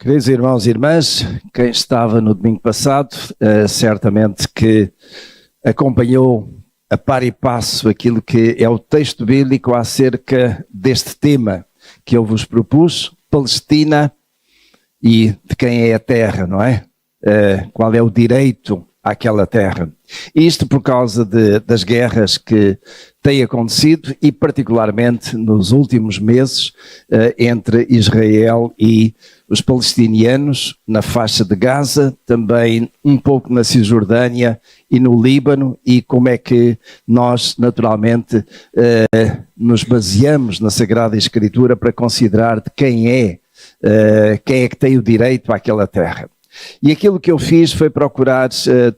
Queridos irmãos e irmãs, quem estava no domingo passado, certamente que acompanhou a par e passo aquilo que é o texto bíblico acerca deste tema que eu vos propus, Palestina e de quem é a terra, não é? Qual é o direito àquela terra. Isto por causa das guerras que têm acontecido e particularmente nos últimos meses entre Israel e os palestinianos na faixa de Gaza, também um pouco na Cisjordânia e no Líbano, e como é que nós naturalmente nos baseamos na Sagrada Escritura para considerar de quem é que tem o direito àquela terra. E aquilo que eu fiz foi procurar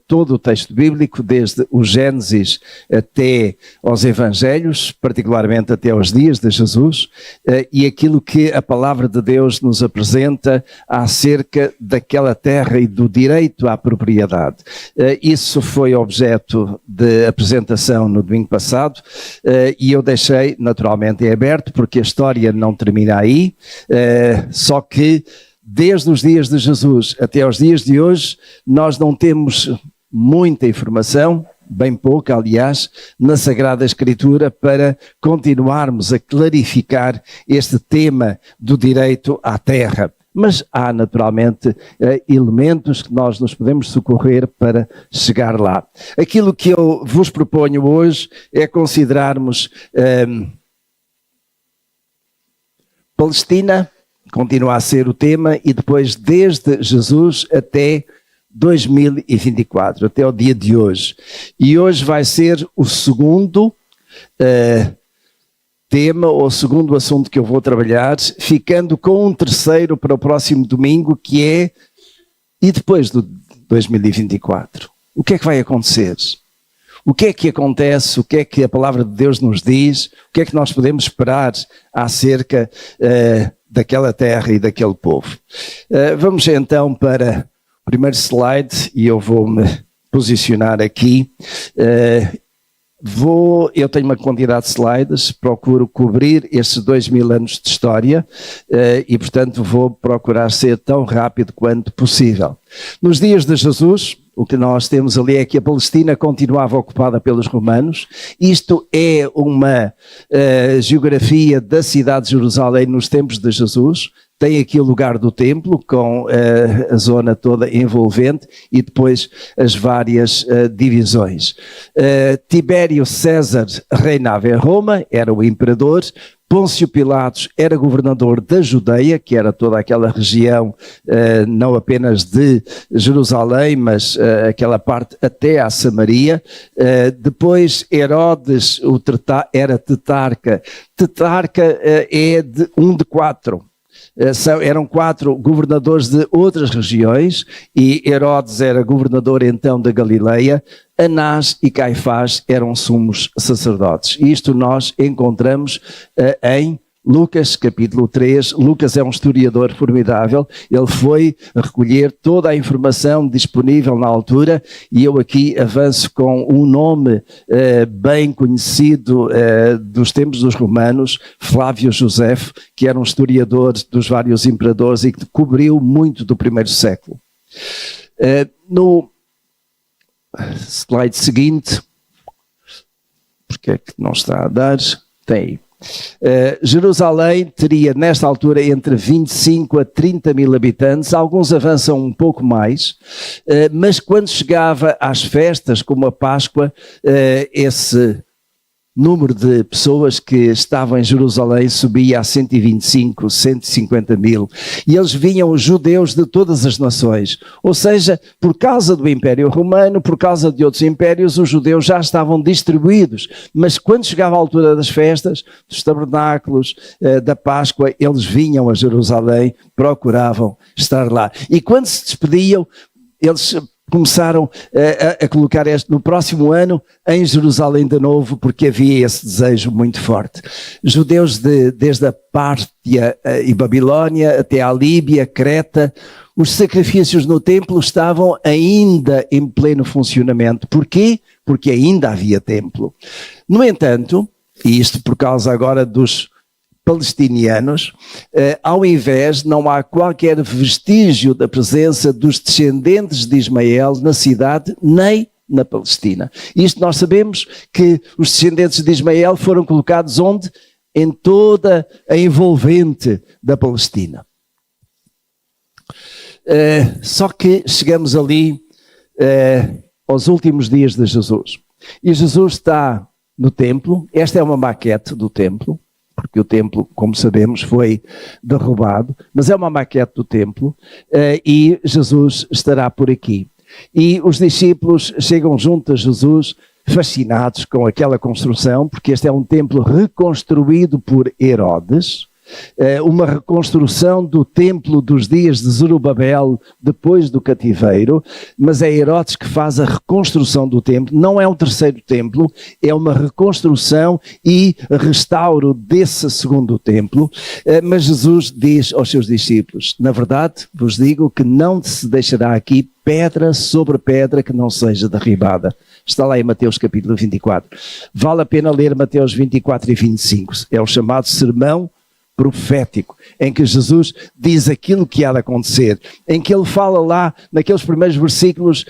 todo o texto bíblico, desde o Gênesis até aos Evangelhos, particularmente até aos dias de Jesus, e aquilo que a palavra de Deus nos apresenta acerca daquela terra e do direito à propriedade. Isso foi objeto de apresentação no domingo passado, e eu deixei naturalmente em aberto, porque a história não termina aí, só que desde os dias de Jesus até aos dias de hoje, nós não temos muita informação, bem pouca, aliás, na Sagrada Escritura para continuarmos a clarificar este tema do direito à terra. Mas há naturalmente elementos que nós nos podemos socorrer para chegar lá. Aquilo que eu vos proponho hoje é considerarmos Palestina, continua a ser o tema, e depois desde Jesus até 2024, até o dia de hoje. E hoje vai ser o segundo tema, ou o segundo assunto que eu vou trabalhar, ficando com um terceiro para o próximo domingo, que é, e depois do 2024? O que é que vai acontecer? O que é que acontece? O que é que a palavra de Deus nos diz? O que é que nós podemos esperar acerca daquela terra e daquele povo? Vamos então para o primeiro slide, e eu vou-me posicionar aqui. Eu tenho uma quantidade de slides, procuro cobrir estes 2000 anos de história e, portanto, vou procurar ser tão rápido quanto possível. Nos dias de Jesus, o que nós temos ali é que a Palestina continuava ocupada pelos romanos. Isto é uma geografia da cidade de Jerusalém nos tempos de Jesus. Tem aqui o lugar do templo, com a zona toda envolvente, e depois as várias divisões. Tibério César reinava em Roma, era o imperador. Pôncio Pilatos era governador da Judeia, que era toda aquela região, não apenas de Jerusalém, mas aquela parte até à Samaria. Depois Herodes era tetrarca. Tetrarca é um de quatro. Eram 4 governadores de outras regiões, e Herodes era governador então da Galileia. Anás e Caifás eram sumos sacerdotes. Isto nós encontramos em Lucas capítulo 3, Lucas é um historiador formidável, ele foi recolher toda a informação disponível na altura, e eu aqui avanço com um nome bem conhecido dos tempos dos romanos, Flávio Josefo, que era um historiador dos vários imperadores e que cobriu muito do primeiro século. No slide seguinte, porque é que não está a dar? Tem aí. Jerusalém teria nesta altura entre 25 a 30 mil habitantes, alguns avançam um pouco mais, mas quando chegava às festas como a Páscoa, esse número de pessoas que estavam em Jerusalém subia a 125, 150 mil, e eles vinham judeus de todas as nações, ou seja, por causa do Império Romano, por causa de outros impérios, os judeus já estavam distribuídos, mas quando chegava a altura das festas, dos tabernáculos, da Páscoa, eles vinham a Jerusalém, procuravam estar lá, e quando se despediam, eles começaram a colocar no próximo ano em Jerusalém de novo, porque havia esse desejo muito forte. Judeus desde a Pártia e Babilónia até a Líbia, Creta, os sacrifícios no templo estavam ainda em pleno funcionamento. Porquê? Porque ainda havia templo. No entanto, e isto por causa agora dos palestinianos, ao invés, não há qualquer vestígio da presença dos descendentes de Ismael na cidade, nem na Palestina. Isto nós sabemos que os descendentes de Ismael foram colocados onde? Em toda a envolvente da Palestina. Só que chegamos ali aos últimos dias de Jesus. E Jesus está no templo. Esta é uma maquete do templo, porque o templo, como sabemos, foi derrubado, mas é uma maquete do templo, e Jesus estará por aqui. E os discípulos chegam junto a Jesus, fascinados com aquela construção, porque este é um templo reconstruído por Herodes, uma reconstrução do templo dos dias de Zorobabel depois do cativeiro, mas é Herodes que faz a reconstrução do templo. Não é um terceiro templo, é uma reconstrução e restauro desse segundo templo, mas Jesus diz aos seus discípulos: na verdade vos digo que não se deixará aqui pedra sobre pedra que não seja derribada. Está lá em Mateus capítulo 24. Vale a pena ler Mateus 24 e 25. É o chamado sermão profético, em que Jesus diz aquilo que há de acontecer, em que ele fala lá, naqueles primeiros versículos,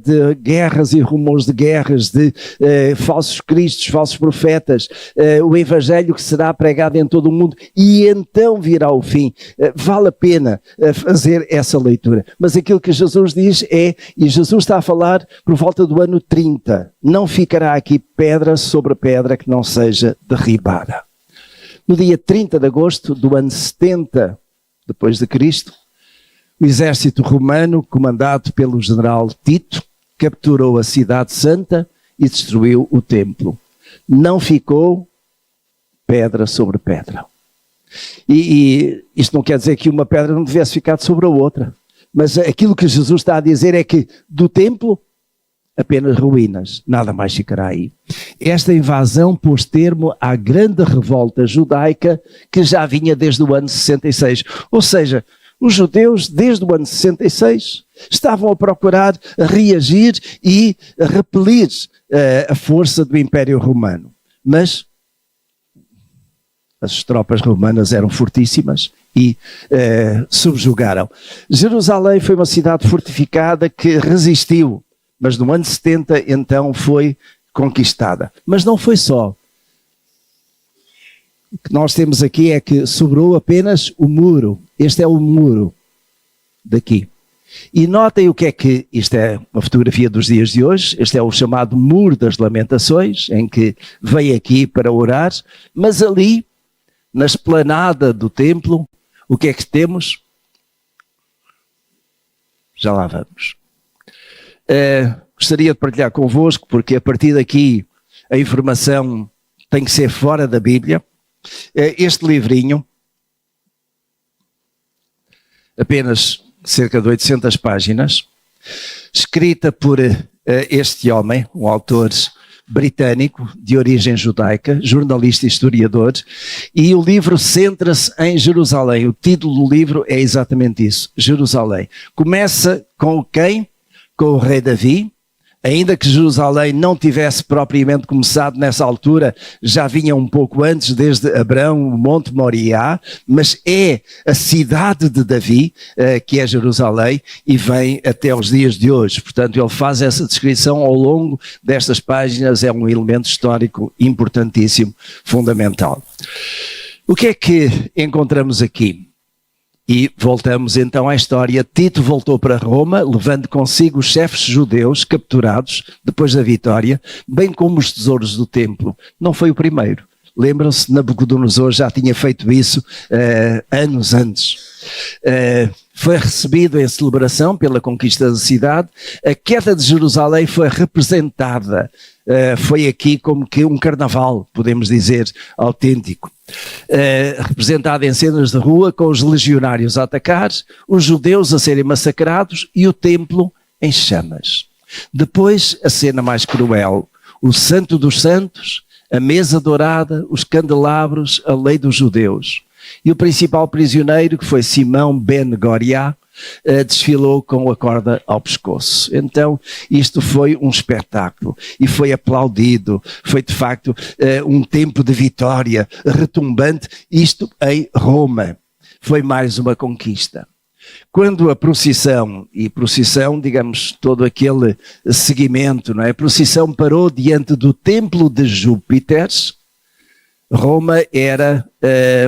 de guerras e rumores de guerras, de falsos cristos, falsos profetas, o evangelho que será pregado em todo o mundo, e então virá o fim. Vale a pena fazer essa leitura. Mas aquilo que Jesus diz é, e Jesus está a falar por volta do ano 30, não ficará aqui pedra sobre pedra que não seja derribada. No dia 30 de agosto do ano 70 depois de Cristo, o exército romano, comandado pelo general Tito, capturou a cidade santa e destruiu o templo. Não ficou pedra sobre pedra. E isto não quer dizer que uma pedra não tivesse ficado sobre a outra, mas aquilo que Jesus está a dizer é que do templo apenas ruínas, nada mais ficará aí. Esta invasão pôs termo à grande revolta judaica que já vinha desde o ano 66. Ou seja, os judeus desde o ano 66 estavam a procurar reagir e repelir a força do Império Romano. Mas as tropas romanas eram fortíssimas e subjugaram. Jerusalém foi uma cidade fortificada que resistiu, mas no ano 70 então foi conquistada. Mas não foi só. O que nós temos aqui é que sobrou apenas o muro. Este é o muro daqui. E notem o que é que, isto é uma fotografia dos dias de hoje, este é o chamado Muro das Lamentações, em que veio aqui para orar, mas ali, na esplanada do templo, o que é que temos? Já lá vamos. Gostaria de partilhar convosco, porque a partir daqui a informação tem que ser fora da Bíblia. Este livrinho, apenas cerca de 800 páginas, escrita por este homem, um autor britânico de origem judaica, jornalista e historiador, e o livro centra-se em Jerusalém. O título do livro é exatamente isso, Jerusalém. Começa com quem? Com o rei Davi. Ainda que Jerusalém não tivesse propriamente começado nessa altura, já vinha um pouco antes, desde Abrão, o Monte Moriá, mas é a cidade de Davi, que é Jerusalém, e vem até os dias de hoje. Portanto, ele faz essa descrição ao longo destas páginas, é um elemento histórico importantíssimo, fundamental. O que é que encontramos aqui? E voltamos então à história. Tito voltou para Roma, levando consigo os chefes judeus capturados depois da vitória, bem como os tesouros do templo. Não foi o primeiro. Lembram-se, Nabucodonosor já tinha feito isso anos antes. Foi recebido em celebração pela conquista da cidade. A queda de Jerusalém foi representada. Foi aqui como que um carnaval, podemos dizer, autêntico. Representada em cenas de rua, com os legionários a atacar, os judeus a serem massacrados e o templo em chamas. Depois, a cena mais cruel, o Santo dos Santos, a mesa dourada, os candelabros, a lei dos judeus. E o principal prisioneiro, que foi Simão ben Goriá, desfilou com a corda ao pescoço. Então isto foi um espetáculo e foi aplaudido, foi de facto um tempo de vitória retumbante, isto em Roma. Foi mais uma conquista. Quando a procissão, digamos, todo aquele seguimento, não é? A procissão parou diante do templo de Júpiter. Roma era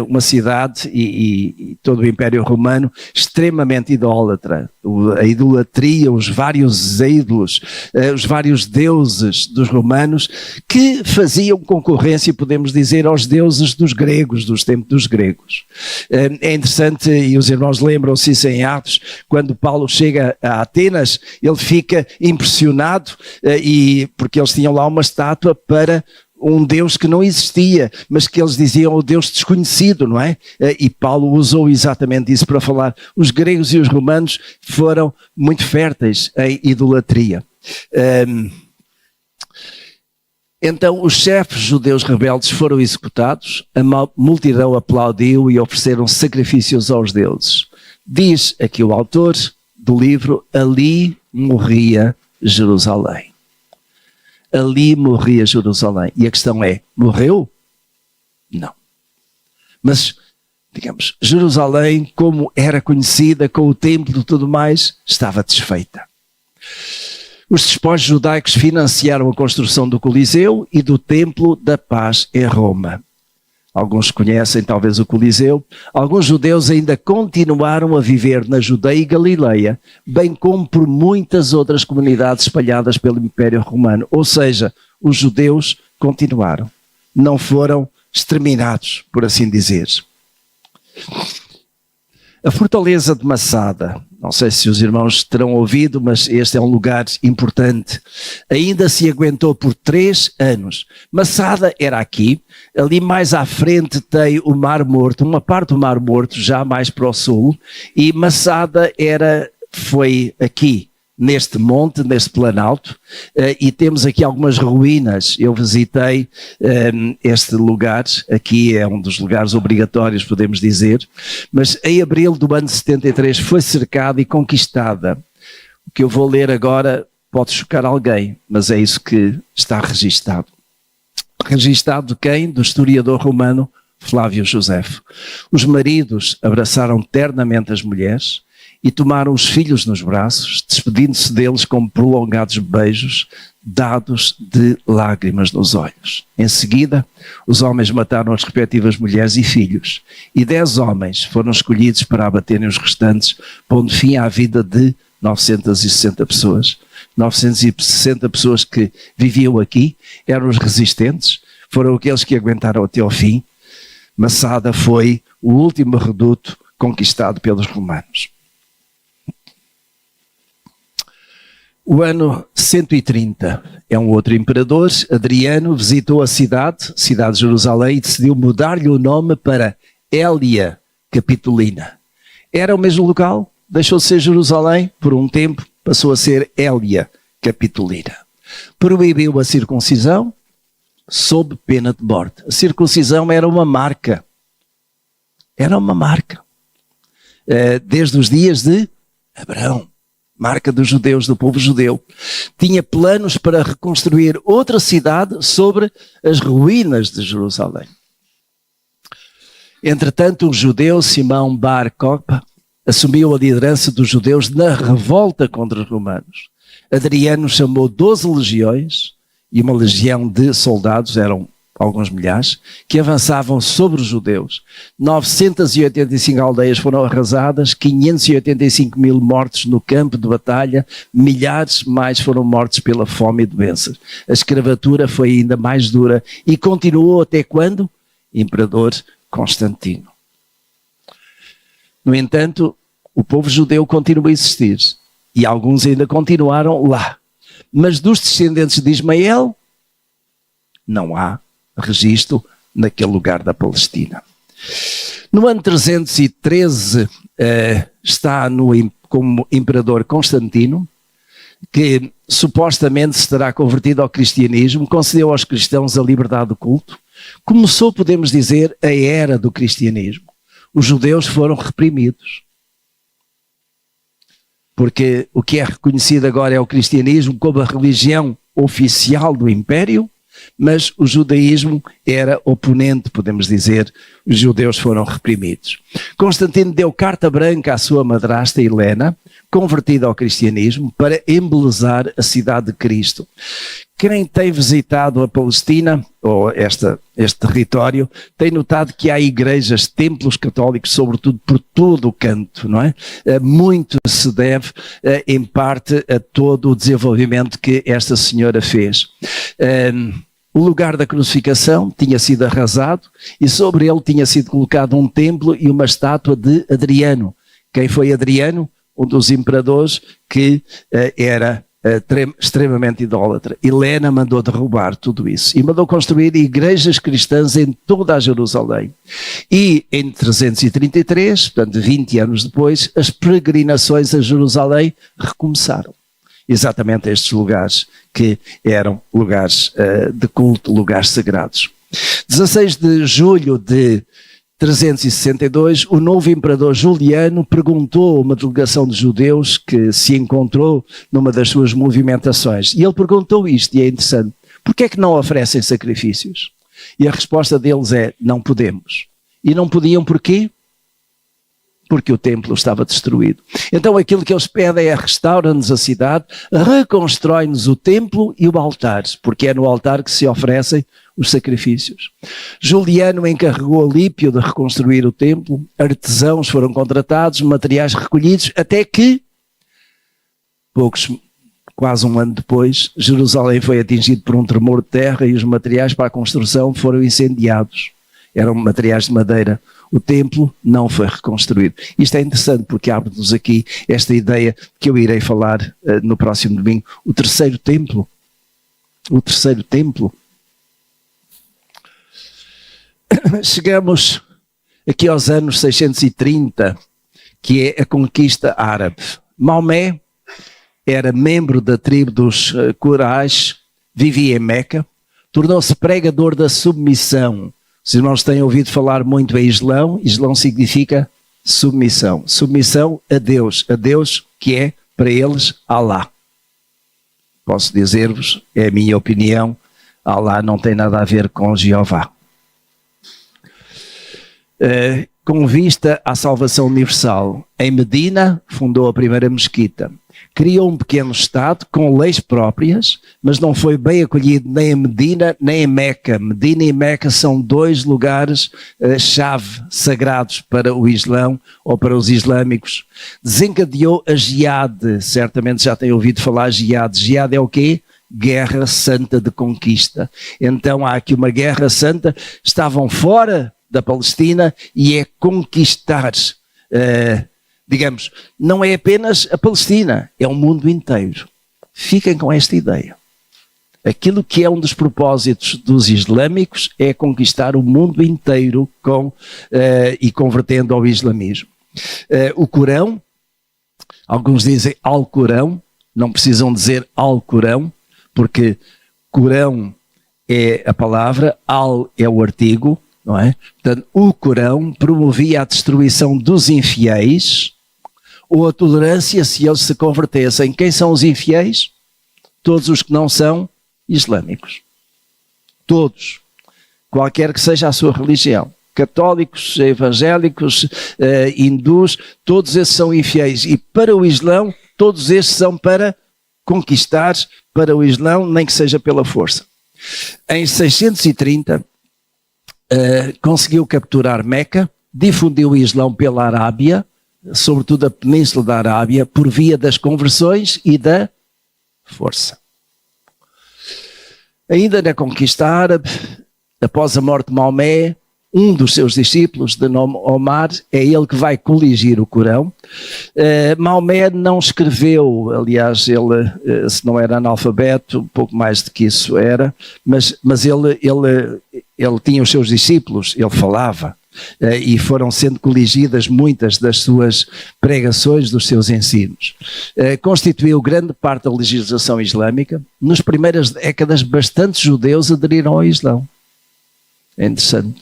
uma cidade e todo o Império Romano extremamente idólatra. A idolatria, os vários ídolos, os vários deuses dos romanos que faziam concorrência, podemos dizer, aos deuses dos gregos, dos tempos dos gregos. É interessante, e os irmãos lembram-se isso em Atos, quando Paulo chega a Atenas, ele fica impressionado porque eles tinham lá uma estátua para um Deus que não existia, mas que eles diziam o Deus desconhecido, não é? E Paulo usou exatamente isso para falar. Os gregos e os romanos foram muito férteis em idolatria. Então os chefes judeus rebeldes foram executados, a multidão aplaudiu e ofereceram sacrifícios aos deuses. Diz aqui o autor do livro, ali morria Jerusalém. Ali morria Jerusalém. E a questão é, morreu? Não. Mas, digamos, Jerusalém, como era conhecida, com o templo e tudo mais, estava desfeita. Os despojos judaicos financiaram a construção do Coliseu e do Templo da Paz em Roma. Alguns conhecem talvez o Coliseu. Alguns judeus ainda continuaram a viver na Judeia e Galileia, bem como por muitas outras comunidades espalhadas pelo Império Romano. Ou seja, os judeus continuaram. Não foram exterminados, por assim dizer. A fortaleza de Massada, não sei se os irmãos terão ouvido, mas este é um lugar importante, ainda se aguentou por 3 anos. Massada era aqui, ali mais à frente tem o Mar Morto, uma parte do Mar Morto já mais para o sul, e Massada foi aqui, neste monte, neste planalto, e temos aqui algumas ruínas. Eu visitei este lugar, aqui é um dos lugares obrigatórios, podemos dizer, mas em abril do ano 73 foi cercada e conquistada. O que eu vou ler agora pode chocar alguém, mas é isso que está registado. Registado de quem? Do historiador romano Flávio Josefo. Os maridos abraçaram ternamente as mulheres e tomaram os filhos nos braços, despedindo-se deles com prolongados beijos, dados de lágrimas nos olhos. Em seguida, os homens mataram as respectivas mulheres e filhos, e 10 homens foram escolhidos para abaterem os restantes, pondo fim à vida de 960 pessoas. 960 pessoas que viviam aqui, eram os resistentes, foram aqueles que aguentaram até ao fim. Massada foi o último reduto conquistado pelos romanos. O ano 130 é um outro imperador, Adriano, visitou a cidade de Jerusalém, e decidiu mudar-lhe o nome para Hélia Capitolina. Era o mesmo local, deixou de ser Jerusalém, por um tempo passou a ser Hélia Capitolina. Proibiu a circuncisão sob pena de morte. A circuncisão era uma marca. Era uma marca. Desde os dias de Abraão. Marca dos judeus, do povo judeu. Tinha planos para reconstruir outra cidade sobre as ruínas de Jerusalém. Entretanto, um judeu, Simão Bar Kokhba, assumiu a liderança dos judeus na revolta contra os romanos. Adriano chamou 12 legiões e uma legião de soldados, eram alguns milhares, que avançavam sobre os judeus. 985 aldeias foram arrasadas, 585 mil mortos no campo de batalha, milhares mais foram mortos pela fome e doenças. A escravatura foi ainda mais dura e continuou até quando? Imperador Constantino. No entanto, o povo judeu continua a existir e alguns ainda continuaram lá. Mas dos descendentes de Ismael, não há registro naquele lugar da Palestina. No ano 313 está como imperador Constantino, que supostamente se terá convertido ao cristianismo, concedeu aos cristãos a liberdade de culto. Começou, podemos dizer, a era do cristianismo. Os judeus foram reprimidos. porque o que é reconhecido agora é o cristianismo como a religião oficial do Império, mas o judaísmo era oponente, podemos dizer, os judeus foram reprimidos. Constantino deu carta branca à sua madrasta Helena, convertida ao cristianismo, para embelezar a cidade de Cristo. Quem tem visitado a Palestina, ou este território, tem notado que há igrejas, templos católicos, sobretudo por todo o canto, não é? Muito se deve, em parte, a todo o desenvolvimento que esta senhora fez. O lugar da crucificação tinha sido arrasado e sobre ele tinha sido colocado um templo e uma estátua de Adriano. Quem foi Adriano? Um dos imperadores que era extremamente idólatra. Helena mandou derrubar tudo isso e mandou construir igrejas cristãs em toda a Jerusalém. E em 333, portanto 20 anos depois, as peregrinações a Jerusalém recomeçaram. Exatamente estes lugares que eram lugares de culto, lugares sagrados. 16 de julho de 362, o novo imperador Juliano perguntou a uma delegação de judeus que se encontrou numa das suas movimentações. E ele perguntou isto, e é interessante: porquê é que não oferecem sacrifícios? E a resposta deles é: não podemos. E não podiam porquê? Porque o templo estava destruído. Então aquilo que eles pedem é: restaura-nos a cidade, reconstrói-nos o templo e o altar, porque é no altar que se oferecem os sacrifícios. Juliano encarregou a Lípio de reconstruir o templo, artesãos foram contratados, materiais recolhidos, até que, quase um ano depois, Jerusalém foi atingido por um tremor de terra e os materiais para a construção foram incendiados. Eram materiais de madeira. O templo não foi reconstruído. Isto é interessante porque abre-nos aqui esta ideia que eu irei falar no próximo domingo. O terceiro templo. O terceiro templo. Chegamos aqui aos anos 630, que é a conquista árabe. Maomé era membro da tribo dos Quraysh, vivia em Meca, tornou-se pregador da submissão. Os irmãos têm ouvido falar muito em Islão. Islão significa submissão. Submissão a Deus que é, para eles, Allah. Posso dizer-vos, é a minha opinião, Allah não tem nada a ver com Jeová. Com vista à salvação universal, em Medina fundou a primeira mesquita. Criou um pequeno estado com leis próprias, mas não foi bem acolhido nem em Medina nem em Meca. Medina e Meca são dois lugares-chave sagrados para o Islão ou para os islâmicos. Desencadeou a Jihad, certamente já têm ouvido falar Jihad. Jihad é o quê? Guerra Santa de Conquista. Então há aqui uma Guerra Santa, estavam fora da Palestina e é conquistar, digamos, não é apenas a Palestina, é o mundo inteiro. Fiquem com esta ideia. Aquilo que é um dos propósitos dos islâmicos é conquistar o mundo inteiro e convertendo ao islamismo. O Corão, alguns dizem Alcorão, não precisam dizer Alcorão, porque Corão é a palavra, Al é o artigo, não é? Portanto, o Corão promovia a destruição dos infiéis ou a tolerância se eles se convertessem. Quem são os infiéis? Todos os que não são islâmicos. Todos. Qualquer que seja a sua religião. Católicos, evangélicos, hindus, todos esses são infiéis. E para o Islão, todos esses são para conquistar, para o Islão, nem que seja pela força. Em 630, conseguiu capturar Meca, difundiu o Islão pela Arábia, sobretudo a Península da Arábia, por via das conversões e da força. Ainda na conquista árabe, após a morte de Maomé, um dos seus discípulos, de nome Omar, é ele que vai coligir o Corão. Maomé não escreveu, aliás, ele, se não era analfabeto, um pouco mais do que isso era, mas ele tinha os seus discípulos, ele falava, e foram sendo coligidas muitas das suas pregações, dos seus ensinos. Constituiu grande parte da legislação islâmica. Nas primeiras décadas, bastantes judeus aderiram ao Islão. É interessante.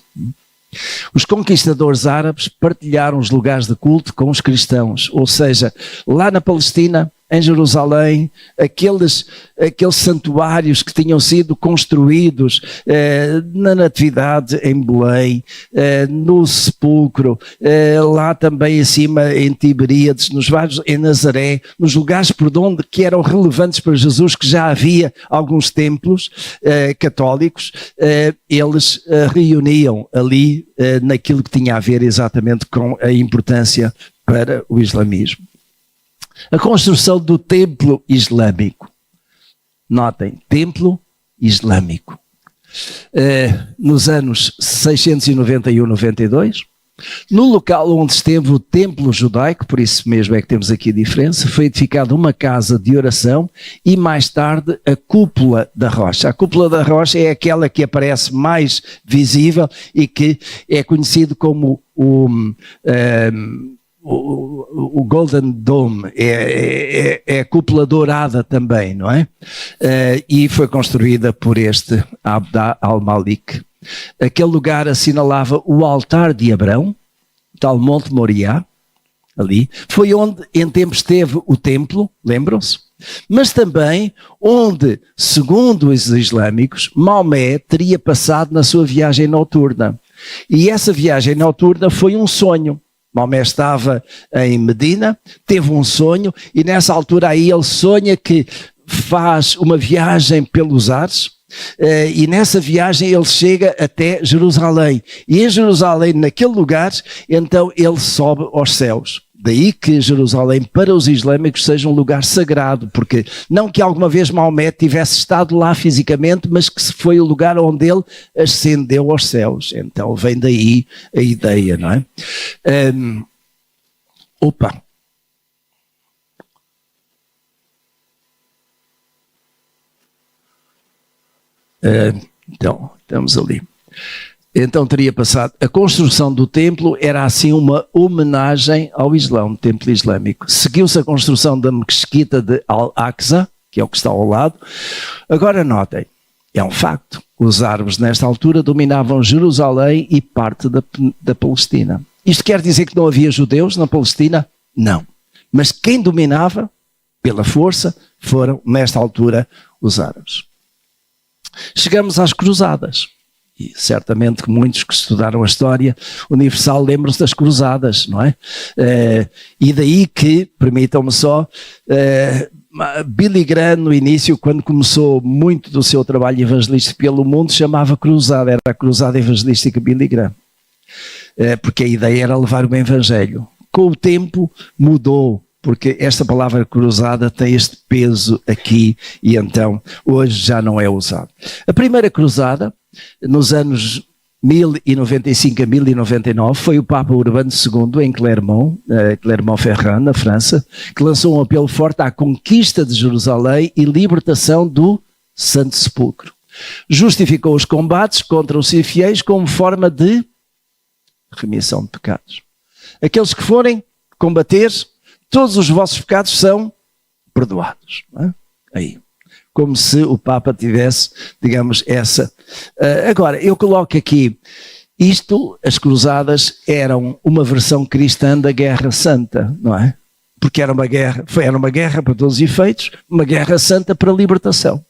Os conquistadores árabes partilharam os lugares de culto com os cristãos, ou seja, lá na Palestina, em Jerusalém, aqueles santuários que tinham sido construídos na Natividade em Belém, no sepulcro, lá também acima em Tiberíades, nos vários, em Nazaré, nos lugares por onde que eram relevantes para Jesus, que já havia alguns templos católicos, eles reuniam ali naquilo que tinha a ver exatamente com a importância para o islamismo. A construção do templo islâmico. Notem, templo islâmico. Nos anos 691-92, no local onde esteve o templo judaico, por isso mesmo é que temos aqui a diferença, foi edificada uma casa de oração e mais tarde a cúpula da rocha. A cúpula da rocha é aquela que aparece mais visível e que é conhecido como o Golden Dome, é a cúpula dourada também, não é? E foi construída por este Abd al-Malik. Aquele lugar assinalava o altar de Abrão, tal Monte Moriá, ali. Foi onde em tempos esteve o templo, lembram-se? Mas também onde, segundo os islâmicos, Maomé teria passado na sua viagem noturna. E essa viagem noturna foi um sonho. Maomé estava em Medina, teve um sonho e nessa altura aí ele sonha que faz uma viagem pelos ares e nessa viagem ele chega até Jerusalém. E em Jerusalém, naquele lugar, então ele sobe aos céus. Daí que Jerusalém para os islâmicos seja um lugar sagrado, porque não que alguma vez Maomé tivesse estado lá fisicamente, mas que foi o lugar onde ele ascendeu aos céus. Então vem daí a ideia, não é? Então, estamos ali. Então teria passado, a construção do templo era assim uma homenagem ao Islão, templo islâmico. Seguiu-se a construção da mesquita de Al-Aqsa, que é o que está ao lado. Agora notem, é um facto, os árabes nesta altura dominavam Jerusalém e parte da Palestina. Isto quer dizer que não havia judeus na Palestina? Não. Mas quem dominava, pela força, foram nesta altura os árabes. Chegamos às cruzadas. E certamente que muitos que estudaram a história universal lembram-se das cruzadas, não é? E daí que, permitam-me só, Billy Graham no início, quando começou muito do seu trabalho evangelístico pelo mundo, chamava cruzada, era a cruzada evangelística Billy Graham. Porque a ideia era levar o evangelho. Com o tempo mudou, porque esta palavra cruzada tem este peso aqui e então hoje já não é usado. A primeira cruzada, nos anos 1095 a 1099, foi o Papa Urbano II em Clermont-Ferrand, na França, que lançou um apelo forte à conquista de Jerusalém e libertação do Santo Sepulcro. Justificou os combates contra os infiéis como forma de remissão de pecados. Aqueles que forem combater, todos os vossos pecados são perdoados. Não é? Aí. Como se o Papa tivesse, digamos, essa. Agora, eu coloco aqui, as cruzadas eram uma versão cristã da Guerra Santa, não é? Porque era uma guerra para todos os efeitos, uma guerra santa para a libertação.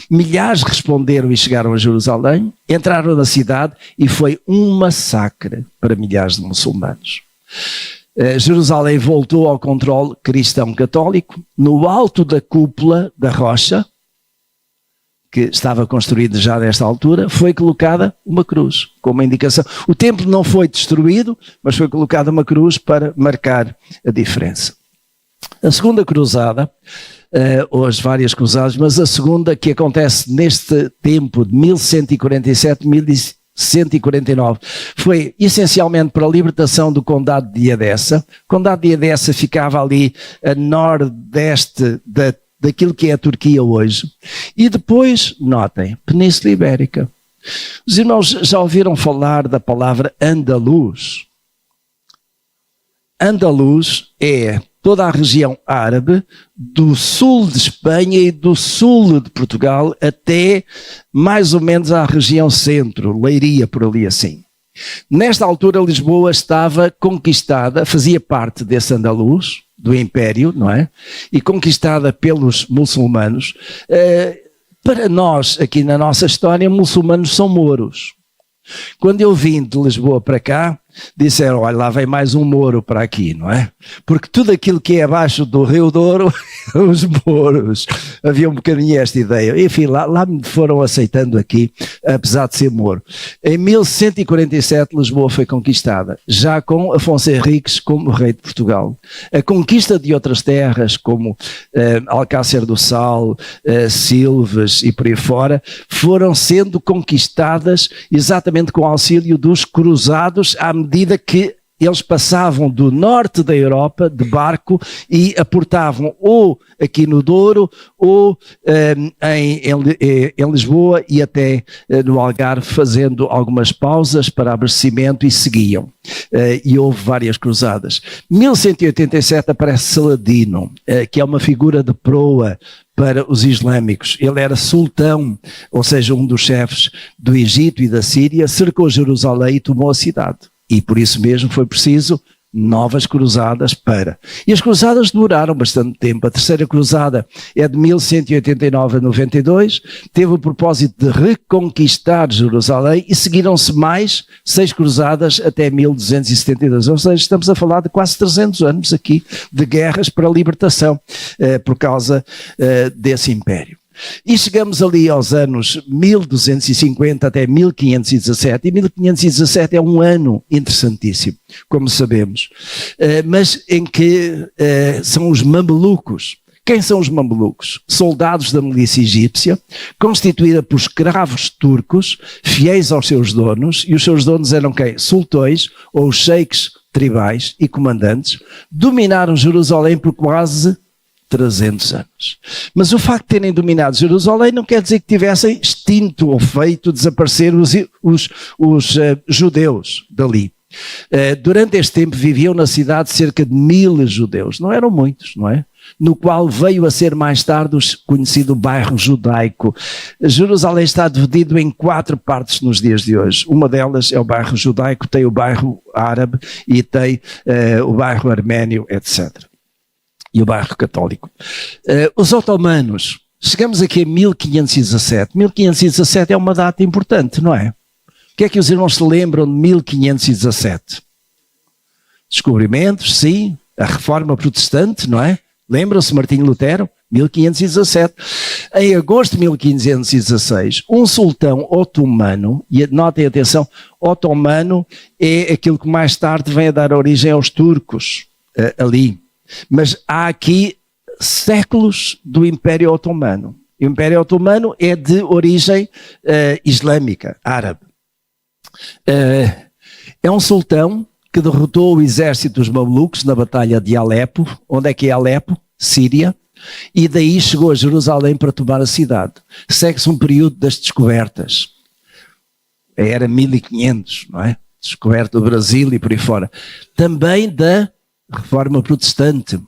Milhares responderam e chegaram a Jerusalém, entraram na cidade e foi um massacre para milhares de muçulmanos. Jerusalém voltou ao controle cristão católico. No alto da cúpula da rocha, que estava construída já nesta altura, foi colocada uma cruz, como uma indicação. O templo não foi destruído, mas foi colocada uma cruz para marcar a diferença. A segunda cruzada, ou as várias cruzadas, mas a segunda que acontece neste tempo de 1147-1149, foi essencialmente para a libertação do Condado de Edessa. O Condado de Edessa ficava ali a nordeste daquilo que é a Turquia hoje. E depois, notem, Península Ibérica. Os irmãos já ouviram falar da palavra andaluz? Andaluz é toda a região árabe, do sul de Espanha e do sul de Portugal, até mais ou menos à região centro, Leiria, por ali assim. Nesta altura, Lisboa estava conquistada, fazia parte desse andaluz, do Império, não é? E conquistada pelos muçulmanos. Para nós, aqui na nossa história, muçulmanos são mouros. Quando eu vim de Lisboa para cá, disseram, olha, lá vem mais um mouro para aqui, não é? Porque tudo aquilo que é abaixo do Rio Douro, os mouros. Havia um bocadinho esta ideia. Enfim, lá me foram aceitando aqui, apesar de ser mouro. Em 1147, Lisboa foi conquistada, já com Afonso Henriques como rei de Portugal. A conquista de outras terras, como Alcácer do Sal, Silves e por aí fora, foram sendo conquistadas exatamente com o auxílio dos cruzados, à medida que eles passavam do norte da Europa de barco e aportavam ou aqui no Douro ou em Lisboa e até no Algarve, fazendo algumas pausas para abastecimento e seguiam. E houve várias cruzadas. 1187 aparece Saladino, que é uma figura de proa para os islâmicos. Ele era sultão, ou seja, um dos chefes do Egito e da Síria, cercou Jerusalém e tomou a cidade. E por isso mesmo foi preciso novas cruzadas para... E as cruzadas duraram bastante tempo. A terceira cruzada é de 1189 a 92, teve o propósito de reconquistar Jerusalém e seguiram-se mais 6 cruzadas até 1272. Ou seja, estamos a falar de quase 300 anos aqui de guerras para a libertação por causa desse império. E chegamos ali aos anos 1250 até 1517, e 1517 é um ano interessantíssimo, como sabemos, mas em que são os mamelucos. Quem são os mamelucos? Soldados da milícia egípcia, constituída por escravos turcos, fiéis aos seus donos, e os seus donos eram quem? Sultões ou sheiks tribais e comandantes, dominaram Jerusalém por quase 300 anos. Mas o facto de terem dominado Jerusalém não quer dizer que tivessem extinto ou feito desaparecer os judeus dali. Durante este tempo viviam na cidade cerca de 1000 judeus, não eram muitos, não é? No qual veio a ser mais tarde o conhecido bairro judaico. Jerusalém está dividido em 4 partes nos dias de hoje. Uma delas é o bairro judaico, tem o bairro árabe e tem o bairro arménio, etc. E o bairro católico. Os otomanos, chegamos aqui a 1517. 1517 é uma data importante, não é? O que é que os irmãos se lembram de 1517? Descobrimentos, sim. A reforma protestante, não é? Lembram-se Martinho Lutero? 1517. Em agosto de 1516, um sultão otomano, e notem atenção, otomano é aquilo que mais tarde vem a dar origem aos turcos, ali. Mas há aqui séculos do Império Otomano. O Império Otomano é de origem islâmica, árabe. É um sultão que derrotou o exército dos mamelucos na Batalha de Alepo. Onde é que é Alepo? Síria. E daí chegou a Jerusalém para tomar a cidade. Segue-se um período das descobertas. Era 1500, não é? Descoberta do Brasil e por aí fora. Também da Reforma Protestante.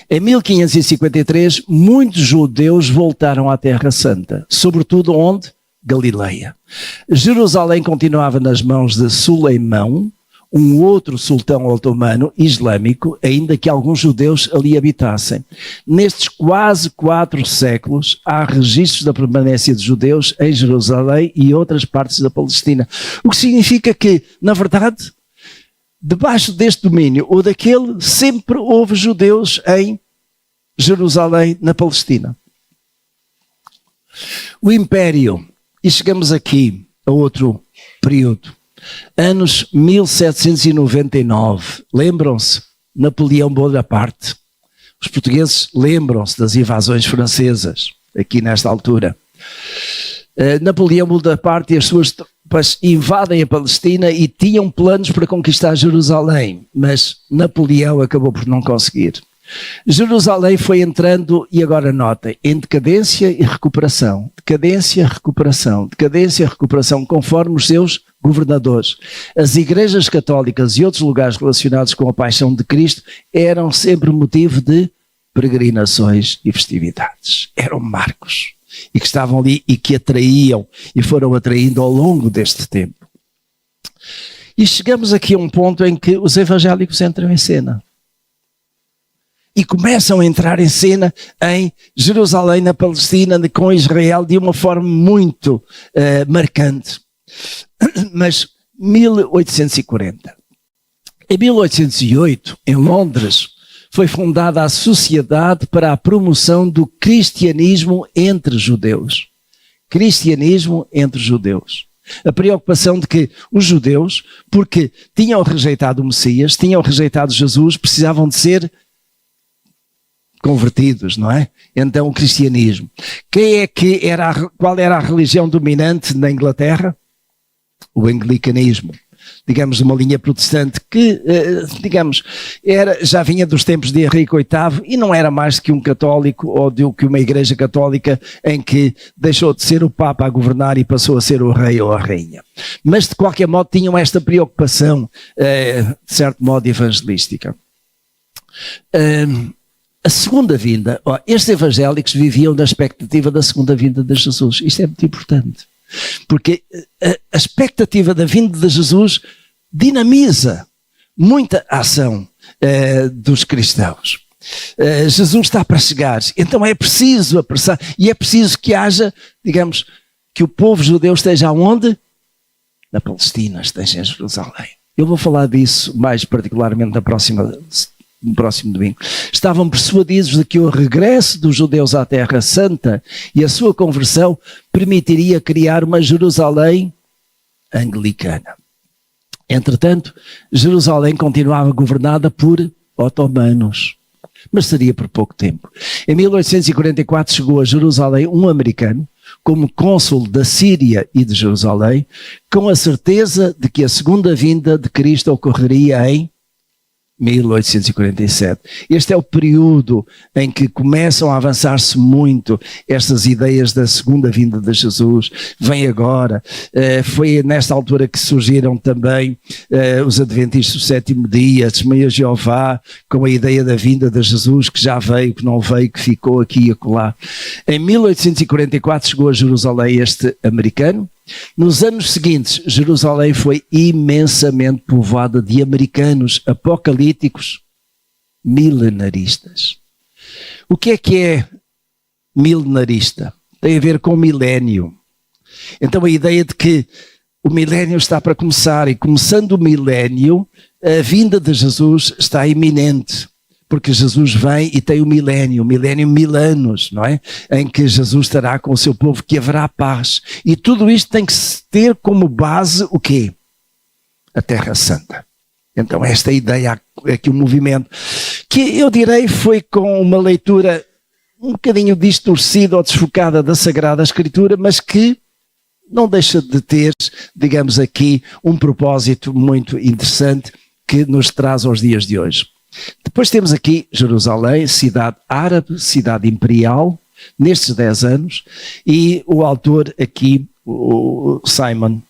Em 1553, muitos judeus voltaram à Terra Santa, sobretudo onde? Galileia. Jerusalém continuava nas mãos de Suleimão, um outro sultão otomano islâmico, ainda que alguns judeus ali habitassem. Nestes quase 4 séculos, há registros da permanência de judeus em Jerusalém e outras partes da Palestina. O que significa que, na verdade, debaixo deste domínio ou daquele, sempre houve judeus em Jerusalém, na Palestina. O Império, e chegamos aqui a outro período, anos 1799, lembram-se? Napoleão Bonaparte. Os portugueses lembram-se das invasões francesas, aqui nesta altura. Napoleão Bonaparte e as suas tropas invadem a Palestina e tinham planos para conquistar Jerusalém, mas Napoleão acabou por não conseguir. Jerusalém foi entrando, e agora notem, em decadência e recuperação. Decadência, recuperação. Decadência, recuperação, conforme os seus governadores. As igrejas católicas e outros lugares relacionados com a paixão de Cristo eram sempre motivo de peregrinações e festividades. Eram marcos. E que estavam ali e que atraíam e foram atraindo ao longo deste tempo. E chegamos aqui a um ponto em que os evangélicos entram em cena. E começam a entrar em cena em Jerusalém, na Palestina, com Israel, de uma forma muito marcante. Mas 1840. Em 1808, em Londres, foi fundada a Sociedade para a Promoção do Cristianismo entre Judeus. Cristianismo entre judeus. A preocupação de que os judeus, porque tinham rejeitado o Messias, tinham rejeitado Jesus, precisavam de ser convertidos, não é? Então o cristianismo. Qual era a religião dominante na Inglaterra? O anglicanismo. Digamos, uma linha protestante que, já vinha dos tempos de Henrique VIII e não era mais que um católico ou do que uma igreja católica em que deixou de ser o Papa a governar e passou a ser o rei ou a rainha. Mas, de qualquer modo, tinham esta preocupação, de certo modo, evangelística. A segunda vinda, estes evangélicos viviam na expectativa da segunda vinda de Jesus. Isto é muito importante. Porque a expectativa da vinda de Jesus dinamiza muita ação dos cristãos. Jesus está para chegar, então é preciso apressar e é preciso que haja, digamos, que o povo judeu esteja onde? Na Palestina, esteja em Jerusalém. Eu vou falar disso mais particularmente no próximo domingo. Estavam persuadidos de que o regresso dos judeus à Terra Santa e a sua conversão permitiria criar uma Jerusalém anglicana. Entretanto, Jerusalém continuava governada por otomanos, mas seria por pouco tempo. Em 1844 chegou a Jerusalém um americano, como cônsul da Síria e de Jerusalém, com a certeza de que a segunda vinda de Cristo ocorreria em 1847. Este é o período em que começam a avançar-se muito estas ideias da segunda vinda de Jesus. Vem agora. Foi nesta altura que surgiram também os adventistas do sétimo dia, Testemunhas de Jeová, com a ideia da vinda de Jesus, que já veio, que não veio, que ficou aqui e acolá. Em 1844 chegou a Jerusalém este americano. Nos anos seguintes, Jerusalém foi imensamente povoada de americanos apocalípticos milenaristas. O que é milenarista? Tem a ver com milénio. Então a ideia de que o milénio está para começar e começando o milénio, a vinda de Jesus está iminente. Porque Jesus vem e tem o milénio 1000 anos, não é? Em que Jesus estará com o seu povo, que haverá paz. E tudo isto tem que ter como base o quê? A Terra Santa. Então esta ideia, aqui o movimento, que eu direi foi com uma leitura um bocadinho distorcida ou desfocada da Sagrada Escritura, mas que não deixa de ter, digamos aqui, um propósito muito interessante que nos traz aos dias de hoje. Depois temos aqui Jerusalém, cidade árabe, cidade imperial, nestes 10 anos, e o autor aqui, o Simon,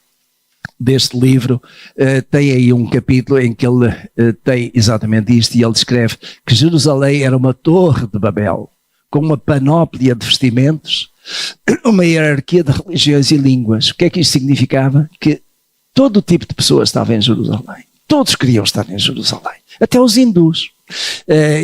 deste livro, tem aí um capítulo em que ele tem exatamente isto, e ele descreve que Jerusalém era uma torre de Babel, com uma panóplia de vestimentos, uma hierarquia de religiões e línguas. O que é que isto significava? Que todo tipo de pessoas estava em Jerusalém. Todos queriam estar em Jerusalém, até os hindus.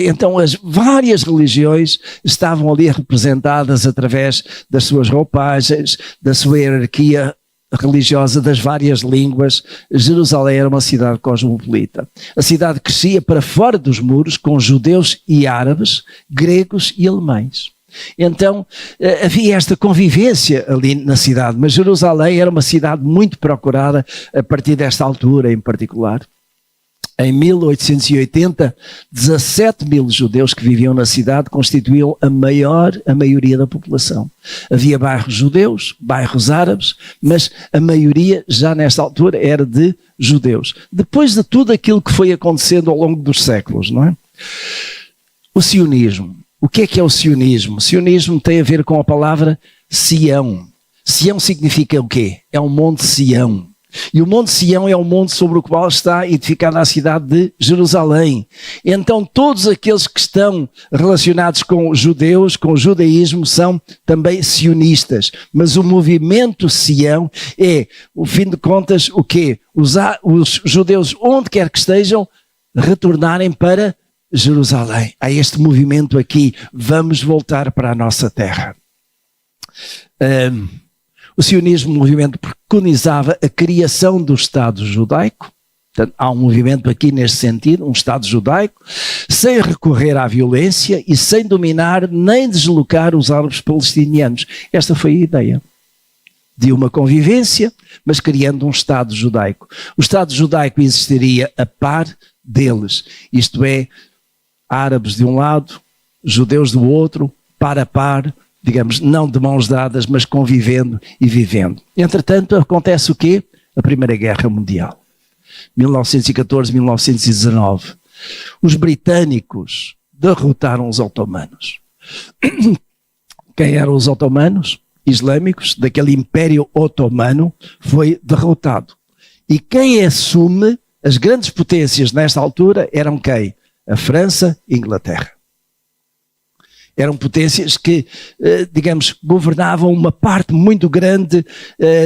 Então as várias religiões estavam ali representadas através das suas roupagens, da sua hierarquia religiosa, das várias línguas. Jerusalém era uma cidade cosmopolita. A cidade crescia para fora dos muros com judeus e árabes, gregos e alemães. Então havia esta convivência ali na cidade, mas Jerusalém era uma cidade muito procurada a partir desta altura em particular. Em 1880, 17 mil judeus que viviam na cidade constituíam a maioria da população. Havia bairros judeus, bairros árabes, mas a maioria já nesta altura era de judeus. Depois de tudo aquilo que foi acontecendo ao longo dos séculos, não é? O sionismo. O que é o sionismo? O sionismo tem a ver com a palavra Sião. Sião significa o quê? É um monte Sião. E o Monte Sião é o monte sobre o qual está edificada a cidade de Jerusalém. Então todos aqueles que estão relacionados com os judeus, com o judaísmo, são também sionistas. Mas o movimento Sião é, no fim de contas, o quê? Os judeus, onde quer que estejam, retornarem para Jerusalém. Há este movimento aqui, vamos voltar para a nossa terra. O sionismo, movimento, preconizava a criação do Estado judaico. Portanto, há um movimento aqui neste sentido, um Estado judaico, sem recorrer à violência e sem dominar nem deslocar os árabes palestinianos. Esta foi a ideia de uma convivência, mas criando um Estado judaico. O Estado judaico existiria a par deles, isto é, árabes de um lado, judeus do outro, par a par, digamos, não de mãos dadas, mas convivendo e vivendo. Entretanto, acontece o quê? A Primeira Guerra Mundial. 1914-1919. Os britânicos derrotaram os otomanos. Quem eram os otomanos? Islâmicos, daquele Império Otomano, foi derrotado. E quem assume as grandes potências nesta altura eram quem? A França e a Inglaterra. Eram potências que, digamos, governavam uma parte muito grande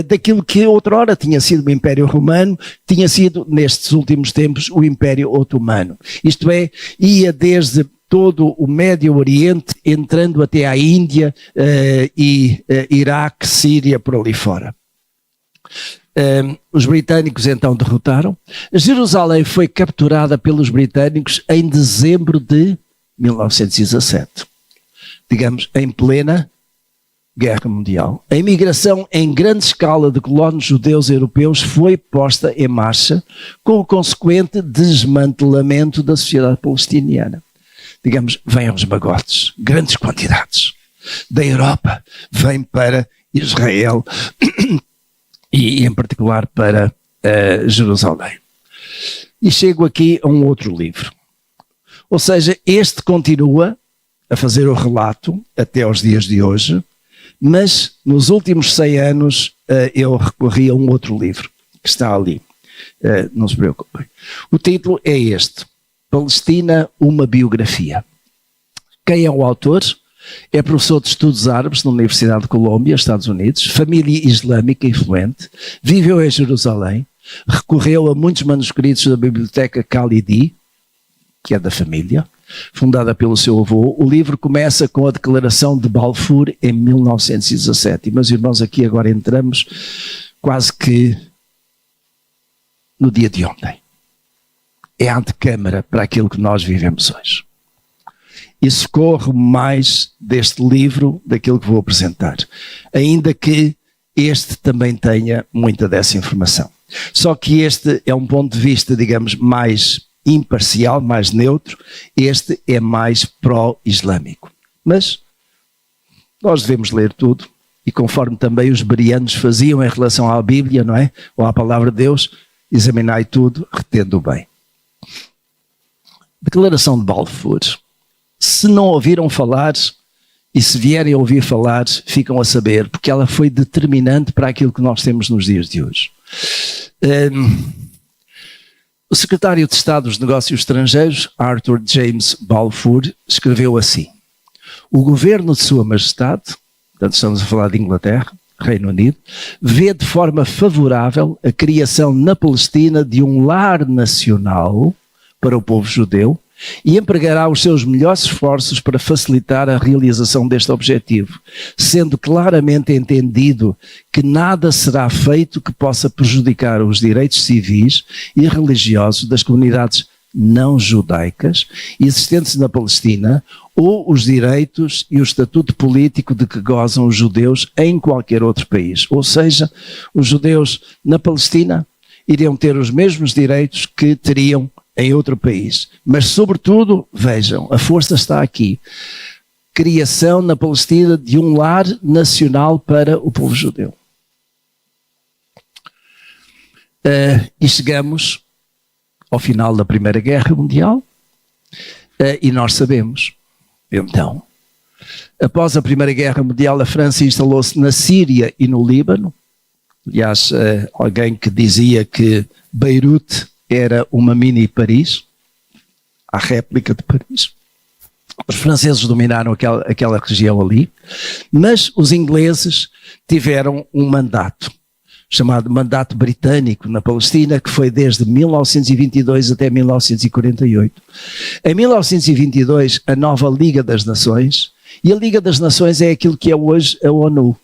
daquilo que outrora tinha sido o Império Romano, tinha sido, nestes últimos tempos, o Império Otomano. Isto é, ia desde todo o Médio Oriente, entrando até à Índia e Iraque, Síria, por ali fora. Os britânicos então derrotaram. Jerusalém foi capturada pelos britânicos em dezembro de 1917. Digamos, em plena Guerra Mundial. A imigração em grande escala de colonos judeus europeus foi posta em marcha com o consequente desmantelamento da sociedade palestiniana. Digamos, vêm aos magotes, grandes quantidades. Da Europa vêm para Israel e em particular para Jerusalém. E chego aqui a um outro livro. Ou seja, este continua a fazer o relato até aos dias de hoje, mas nos últimos 100 anos eu recorri a um outro livro que está ali. Não se preocupem. O título é este: Palestina, uma biografia. Quem é o autor? É professor de estudos árabes na Universidade de Colômbia, Estados Unidos, família islâmica influente, viveu em Jerusalém, recorreu a muitos manuscritos da Biblioteca Khalidi, que é da família, fundada pelo seu avô. O livro começa com a Declaração de Balfour em 1917. E, meus irmãos, aqui agora entramos quase que no dia de ontem. É a antecâmara para aquilo que nós vivemos hoje. E socorro mais deste livro daquilo que vou apresentar, ainda que este também tenha muita dessa informação. Só que este é um ponto de vista, digamos, mais imparcial, mais neutro. Este é mais pró-islâmico. Mas nós devemos ler tudo, e conforme também os bereanos faziam em relação à Bíblia, não é? Ou à palavra de Deus, examinai tudo, retendo bem. Declaração de Balfour. Se não ouviram falar, e se vierem a ouvir falar, ficam a saber, porque ela foi determinante para aquilo que nós temos nos dias de hoje. O secretário de Estado dos Negócios Estrangeiros, Arthur James Balfour, escreveu assim: o governo de Sua Majestade, portanto estamos a falar de Inglaterra, Reino Unido, vê de forma favorável a criação na Palestina de um lar nacional para o povo judeu e empregará os seus melhores esforços para facilitar a realização deste objetivo, sendo claramente entendido que nada será feito que possa prejudicar os direitos civis e religiosos das comunidades não judaicas existentes na Palestina ou os direitos e o estatuto político de que gozam os judeus em qualquer outro país. Ou seja, os judeus na Palestina iriam ter os mesmos direitos que teriam em outro país. Mas, sobretudo, vejam, a força está aqui. Criação na Palestina de um lar nacional para o povo judeu. E chegamos ao final da Primeira Guerra Mundial e nós sabemos, então, após a Primeira Guerra Mundial, a França instalou-se na Síria e no Líbano, Aliás, alguém que dizia que Beirute era uma mini Paris, a réplica de Paris. Os franceses dominaram aquela região ali, mas os ingleses tiveram um mandato, chamado Mandato Britânico na Palestina, que foi desde 1922 até 1948. Em 1922, a nova Liga das Nações, e a Liga das Nações é aquilo que é hoje a ONU,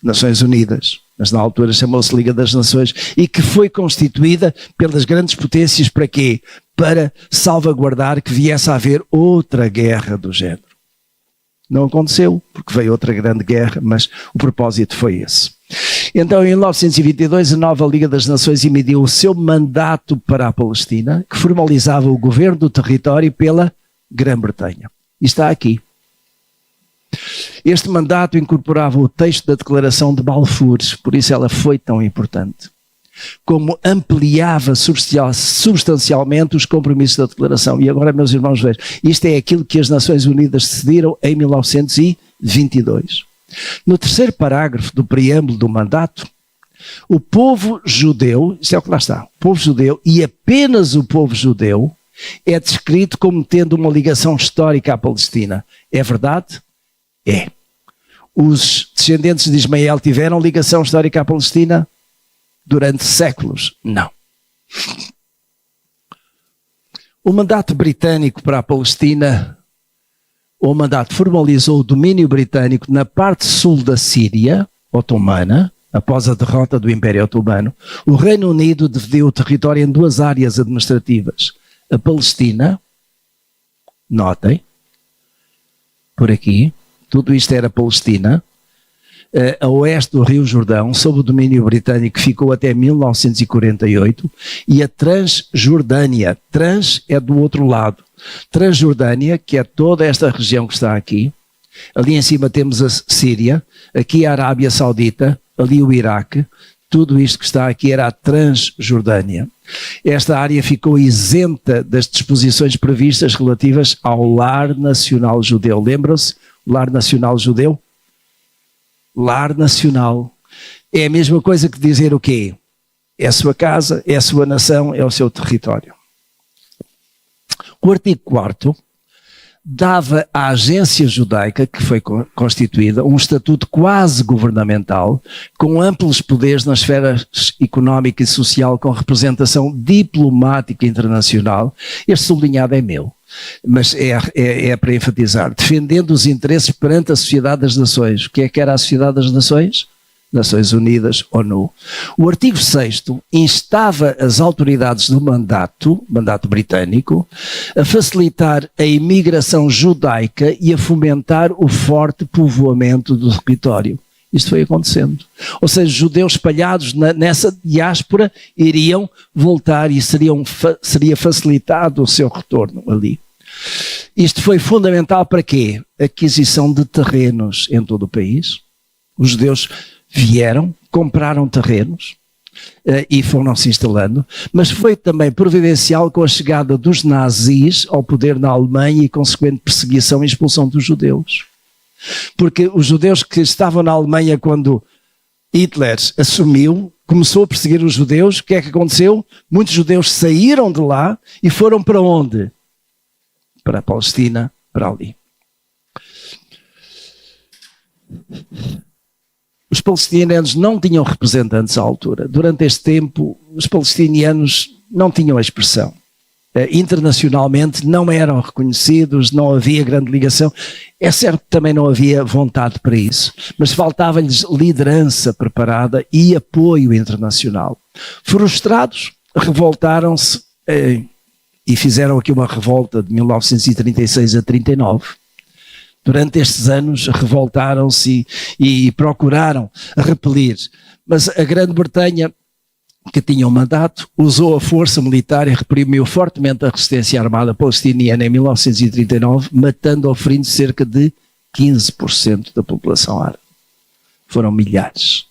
Nações Unidas, mas na altura chamou-se Liga das Nações, e que foi constituída pelas grandes potências para quê? Para salvaguardar que viesse a haver outra guerra do género. Não aconteceu, porque veio outra grande guerra, mas o propósito foi esse. Então, em 1922, a nova Liga das Nações emitiu o seu mandato para a Palestina, que formalizava o governo do território pela Grã-Bretanha. E está aqui. Este mandato incorporava o texto da Declaração de Balfour, por isso ela foi tão importante. Como ampliava substancialmente os compromissos da Declaração. E agora, meus irmãos, vejam, isto é aquilo que as Nações Unidas decidiram em 1922. No terceiro parágrafo do preâmbulo do mandato, o povo judeu, isto é o que lá está, o povo judeu, e apenas o povo judeu, é descrito como tendo uma ligação histórica à Palestina. É verdade? É. Os descendentes de Ismael tiveram ligação histórica à Palestina durante séculos? Não. O mandato britânico para a Palestina, o mandato formalizou o domínio britânico na parte sul da Síria otomana, após a derrota do Império Otomano. O Reino Unido dividiu o território em duas áreas administrativas. A Palestina, notem, por aqui, tudo isto era Palestina, a oeste do Rio Jordão, sob o domínio britânico, ficou até 1948, e a Transjordânia, trans é do outro lado, Transjordânia, que é toda esta região que está aqui, ali em cima temos a Síria, aqui a Arábia Saudita, ali o Iraque, tudo isto que está aqui era a Transjordânia. Esta área ficou isenta das disposições previstas relativas ao Lar Nacional Judeu. Lembram-se? Lar Nacional Judeu? Lar Nacional. É a mesma coisa que dizer o quê? É a sua casa, é a sua nação, é o seu território. O artigo 4º dava à agência judaica, que foi constituída, um estatuto quase governamental, com amplos poderes nas esferas económica e social, com representação diplomática internacional. Este sublinhado é meu, mas é para enfatizar, defendendo os interesses perante a Sociedade das Nações. O que é que era a Sociedade das Nações? Nações Unidas, ONU. O artigo 6º instava as autoridades do mandato britânico, a facilitar a imigração judaica e a fomentar o forte povoamento do território. Isto foi acontecendo. Ou seja, judeus espalhados nessa diáspora iriam voltar e seria facilitado o seu retorno ali. Isto foi fundamental para quê? Aquisição de terrenos em todo o país. Os judeus vieram, compraram terrenos e foram se instalando, mas foi também providencial com a chegada dos nazis ao poder na Alemanha e consequente perseguição e expulsão dos judeus. Porque os judeus que estavam na Alemanha quando Hitler assumiu, começou a perseguir os judeus, o que é que aconteceu? Muitos judeus saíram de lá e foram para onde? Para a Palestina, para ali. Os palestinianos não tinham representantes à altura. Durante este tempo, os palestinianos não tinham a expressão. Internacionalmente não eram reconhecidos, não havia grande ligação. É certo que também não havia vontade para isso, mas faltava-lhes liderança preparada e apoio internacional. Frustrados, revoltaram-se e fizeram aqui uma revolta de 1936 a 39. Durante estes anos revoltaram-se e procuraram repelir, mas a Grã-Bretanha, que tinha um mandato, usou a força militar e reprimiu fortemente a resistência armada palestiniana em 1939, matando ou ferindo cerca de 15% da população árabe. Foram milhares.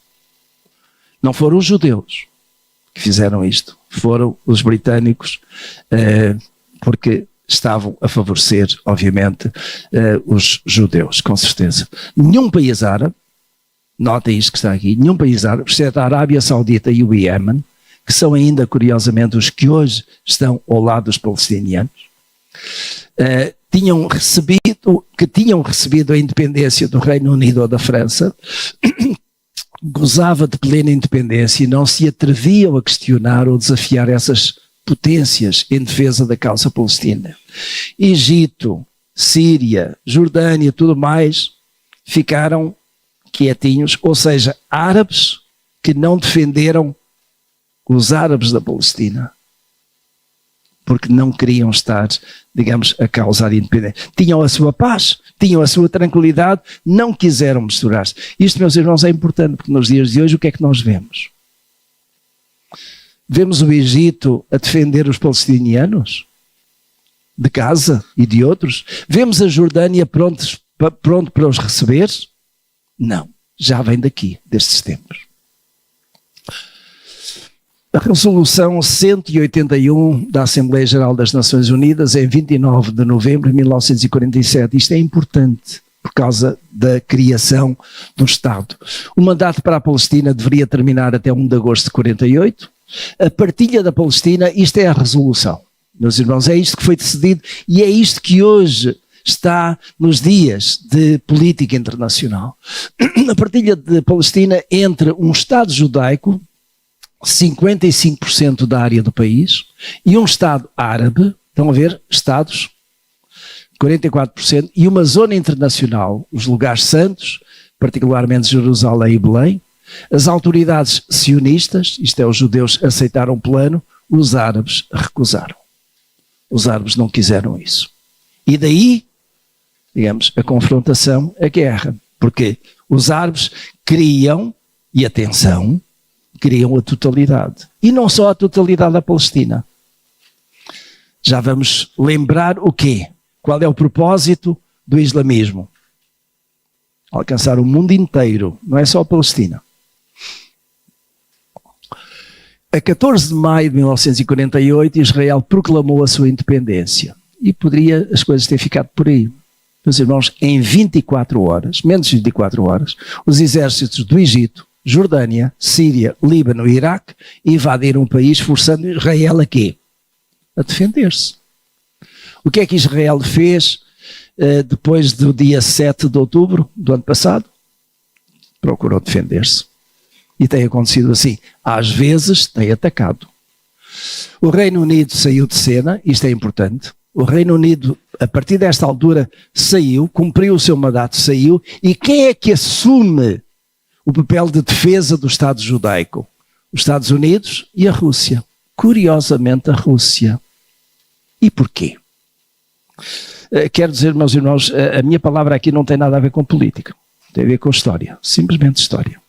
Não foram os judeus que fizeram isto, foram os britânicos, porque estavam a favorecer, obviamente, os judeus, com certeza. Nenhum país árabe notem isto que está aqui, nenhum país árabe, exceto a Arábia Saudita e o Iémen, que são ainda, curiosamente, os que hoje estão ao lado dos palestinianos, tinham recebido a independência do Reino Unido ou da França, gozava de plena independência e não se atreviam a questionar ou desafiar essas potências em defesa da causa palestina. Egito, Síria, Jordânia, tudo mais, ficaram quietinhos, ou seja, árabes que não defenderam os árabes da Palestina, porque não queriam estar, digamos, a causar independência. Tinham a sua paz, tinham a sua tranquilidade, não quiseram misturar-se. Isto, meus irmãos, é importante, porque nos dias de hoje o que é que nós vemos? Vemos o Egito a defender os palestinianos de Gaza e de outros? Vemos a Jordânia pronto para os receber? Não, já vem daqui, destes tempos. A resolução 181 da Assembleia Geral das Nações Unidas, em 29 de novembro de 1947. Isto é importante por causa da criação do Estado. O mandato para a Palestina deveria terminar até 1 de agosto de 48. A partilha da Palestina, isto é a resolução. Meus irmãos, é isto que foi decidido e é isto que hoje está nos dias de política internacional. A partilha de Palestina entre um Estado judaico, 55% da área do país, e um Estado árabe, estão a ver, Estados, 44%, e uma zona internacional, os lugares santos, particularmente Jerusalém e Belém. As autoridades sionistas, isto é, os judeus aceitaram o plano, os árabes recusaram. Os árabes não quiseram isso. E daí, digamos, a confrontação, a guerra. Porque os árabes queriam, e atenção, queriam a totalidade. E não só a totalidade da Palestina. Já vamos lembrar o quê? Qual é o propósito do islamismo? Alcançar o mundo inteiro, não é só a Palestina. A 14 de maio de 1948, Israel proclamou a sua independência. E poderia as coisas ter ficado por aí. Meus irmãos, em 24 horas, menos de 24 horas, os exércitos do Egito, Jordânia, Síria, Líbano e Iraque invadiram o país, forçando Israel a quê? A defender-se. O que é que Israel fez depois do dia 7 de outubro do ano passado? Procurou defender-se. E tem acontecido assim. Às vezes tem atacado. O Reino Unido saiu de cena, isto é importante. O Reino Unido, a partir desta altura, saiu, cumpriu o seu mandato, saiu. E quem é que assume o papel de defesa do Estado judaico? Os Estados Unidos e a Rússia. Curiosamente, a Rússia. E porquê? Quero dizer, meus irmãos, a minha palavra aqui não tem nada a ver com política. Tem a ver com história. Simplesmente história.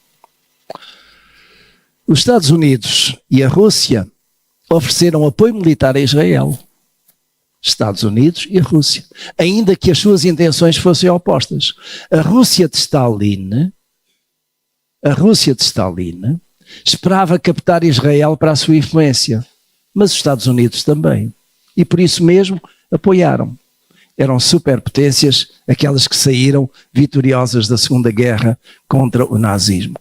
Os Estados Unidos e a Rússia ofereceram apoio militar a Israel. Estados Unidos e a Rússia. Ainda que as suas intenções fossem opostas. A Rússia de Stalin esperava captar Israel para a sua influência. Mas os Estados Unidos também. E por isso mesmo apoiaram. Eram superpotências, aquelas que saíram vitoriosas da Segunda Guerra contra o nazismo.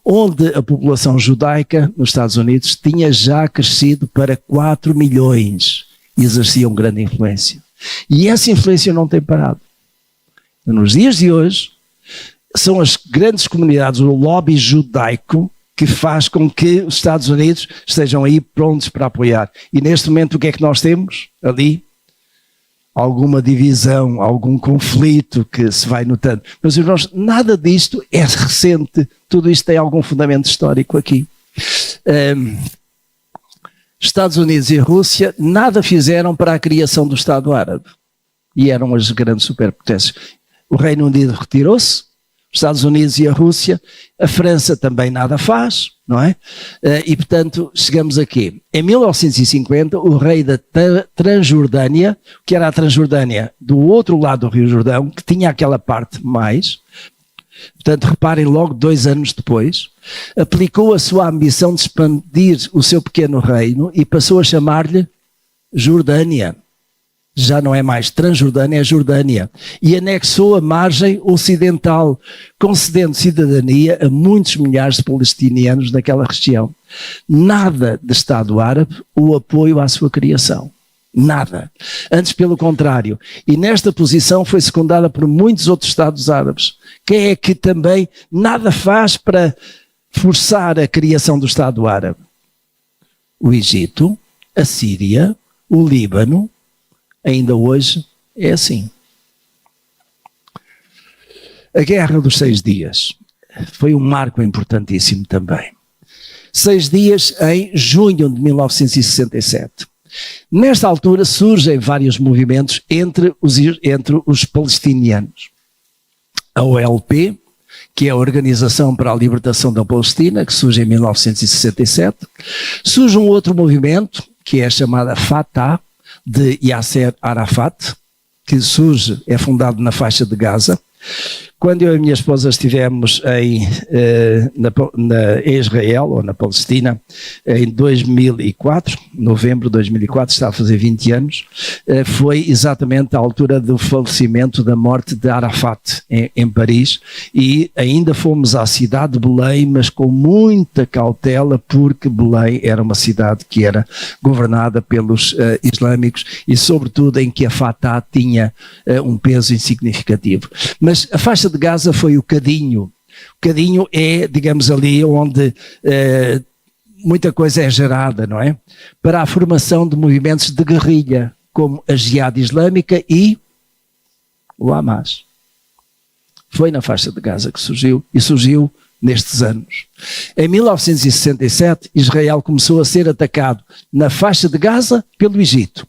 Onde a população judaica nos Estados Unidos tinha já crescido para 4 milhões e exerciam grande influência. E essa influência não tem parado. Nos dias de hoje, são as grandes comunidades, o lobby judaico, que faz com que os Estados Unidos estejam aí prontos para apoiar. E neste momento o que é que nós temos ali? Alguma divisão, algum conflito que se vai notando. Meus irmãos, nada disto é recente, tudo isto tem algum fundamento histórico aqui. Estados Unidos e Rússia nada fizeram para a criação do Estado Árabe. E eram as grandes superpotências. O Reino Unido retirou-se, os Estados Unidos e a Rússia, a França também nada faz, não é? E, portanto, chegamos aqui. Em 1950, o rei da Transjordânia, que era a Transjordânia do outro lado do Rio Jordão, que tinha aquela parte mais, portanto, reparem, logo 2 anos depois, aplicou a sua ambição de expandir o seu pequeno reino e passou a chamar-lhe Jordânia. já não é mais Transjordânia, é Jordânia, e anexou a margem ocidental, concedendo cidadania a muitos milhares de palestinianos naquela região. Nada de Estado árabe o apoio à sua criação. Nada. Antes, pelo contrário. E nesta posição foi secundada por muitos outros Estados árabes. Quem é que também nada faz para forçar a criação do Estado árabe? O Egito, a Síria, o Líbano. Ainda hoje é assim. A Guerra dos 6 Dias foi um marco importantíssimo também. 6 dias em junho de 1967. Nesta altura surgem vários movimentos entre os palestinianos. A OLP, que é a Organização para a Libertação da Palestina, que surge em 1967. Surge um outro movimento, que é chamada Fatah, de Yasser Arafat, que é fundado na faixa de Gaza. Quando eu e a minha esposa estivemos em Israel, ou na Palestina, em 2004, novembro de 2004, está a fazer 20 anos, foi exatamente a altura do falecimento, da morte de Arafat, em Paris, e ainda fomos à cidade de Belém, mas com muita cautela, porque Belém era uma cidade que era governada pelos islâmicos e, sobretudo, em que a Fatah tinha um peso insignificativo. Mas a faixa de Gaza foi o cadinho. O cadinho é, digamos, ali onde muita coisa é gerada, não é? Para a formação de movimentos de guerrilha, como a Jihad Islâmica e o Hamas. Foi na faixa de Gaza que surgiu, e surgiu nestes anos. Em 1967, Israel começou a ser atacado na faixa de Gaza pelo Egito,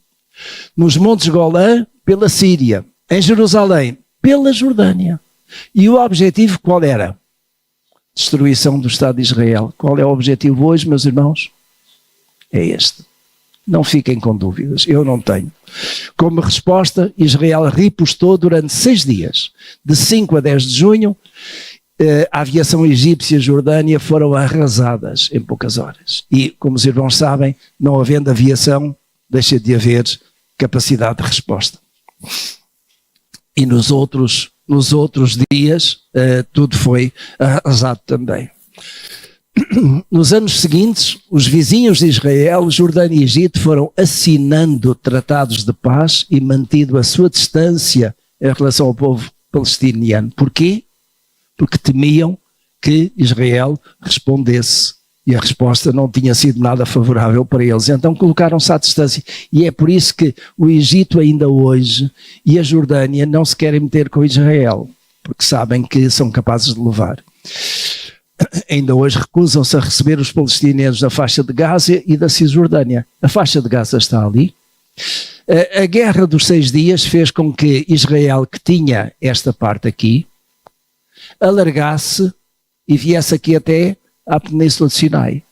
nos Montes Golã pela Síria, em Jerusalém pela Jordânia. E o objetivo qual era? Destruição do Estado de Israel. Qual é o objetivo hoje, meus irmãos? É este. Não fiquem com dúvidas, eu não tenho. Como resposta, Israel ripostou durante 6 dias, de 5 a 10 de junho, a aviação egípcia e a Jordânia foram arrasadas em poucas horas. E, como os irmãos sabem, não havendo aviação, deixa de haver capacidade de resposta. E nos outros dias, tudo foi arrasado também. Nos anos seguintes, os vizinhos de Israel, Jordânia e Egito, foram assinando tratados de paz e mantido a sua distância em relação ao povo palestiniano. Porquê? Porque temiam que Israel respondesse. E a resposta não tinha sido nada favorável para eles. Então colocaram-se à distância. E é por isso que o Egito ainda hoje e a Jordânia não se querem meter com Israel, porque sabem que são capazes de levar. Ainda hoje recusam-se a receber os palestinianos da faixa de Gaza e da Cisjordânia. A faixa de Gaza está ali. A Guerra dos 6 Dias fez com que Israel, que tinha esta parte aqui, alargasse e viesse aqui até à Península de Sinai.